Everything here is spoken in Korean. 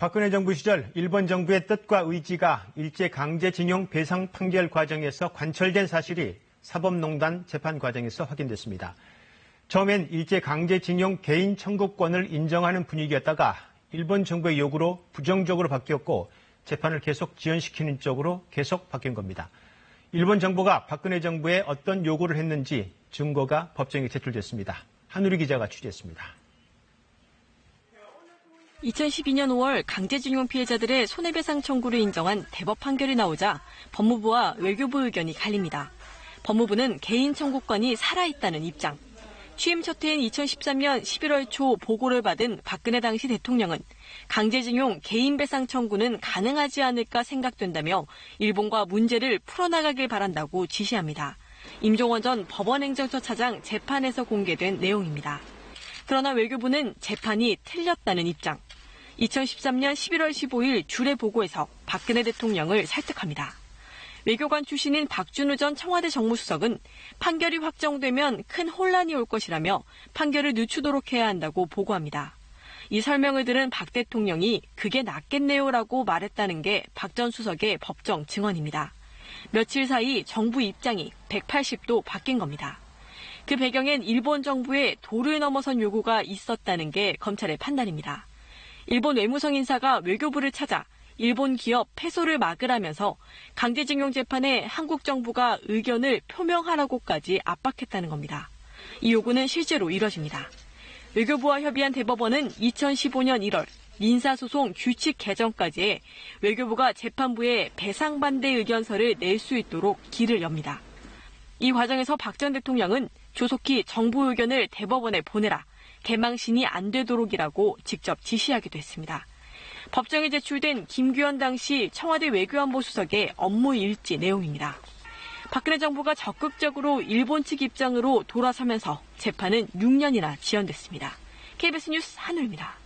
박근혜 정부 시절 일본 정부의 뜻과 의지가 일제강제징용 배상 판결 과정에서 관철된 사실이 사법농단 재판 과정에서 확인됐습니다. 처음엔 일제강제징용 개인 청구권을 인정하는 분위기였다가 일본 정부의 요구로 부정적으로 바뀌었고 재판을 계속 지연시키는 쪽으로 계속 바뀐 겁니다. 일본 정부가 박근혜 정부에 어떤 요구를 했는지 증거가 법정에 제출됐습니다. 한우리 기자가 취재했습니다. 2012년 5월 강제징용 피해자들의 손해배상 청구를 인정한 대법 판결이 나오자 법무부와 외교부 의견이 갈립니다. 법무부는 개인 청구권이 살아있다는 입장. 취임 첫 해인 2013년 11월 초 보고를 받은 박근혜 당시 대통령은 강제징용 개인 배상 청구는 가능하지 않을까 생각된다며 일본과 문제를 풀어나가길 바란다고 지시합니다. 임종원 전 법원행정처 차장 재판에서 공개된 내용입니다. 그러나 외교부는 재판이 틀렸다는 입장. 2013년 11월 15일 주례 보고에서 박근혜 대통령을 설득합니다. 외교관 출신인 박준우 전 청와대 정무수석은 판결이 확정되면 큰 혼란이 올 것이라며 판결을 늦추도록 해야 한다고 보고합니다. 이 설명을 들은 박 대통령이 그게 낫겠네요라고 말했다는 게 박 전 수석의 법정 증언입니다. 며칠 사이 정부 입장이 180도 바뀐 겁니다. 그 배경엔 일본 정부의 도를 넘어선 요구가 있었다는 게 검찰의 판단입니다. 일본 외무성 인사가 외교부를 찾아 일본 기업 패소를 막으라면서 강제징용 재판에 한국 정부가 의견을 표명하라고까지 압박했다는 겁니다. 이 요구는 실제로 이뤄집니다. 외교부와 협의한 대법원은 2015년 1월 민사소송 규칙 개정까지 해 외교부가 재판부에 배상 반대 의견서를 낼 수 있도록 길을 엽니다. 이 과정에서 박 전 대통령은 조속히 정부 의견을 대법원에 보내라, 개망신이 안 되도록이라고 직접 지시하기도 했습니다. 법정에 제출된 김규현 당시 청와대 외교안보 수석의 업무 일지 내용입니다. 박근혜 정부가 적극적으로 일본 측 입장으로 돌아서면서 재판은 6년이나 지연됐습니다. KBS 뉴스 한우입니다.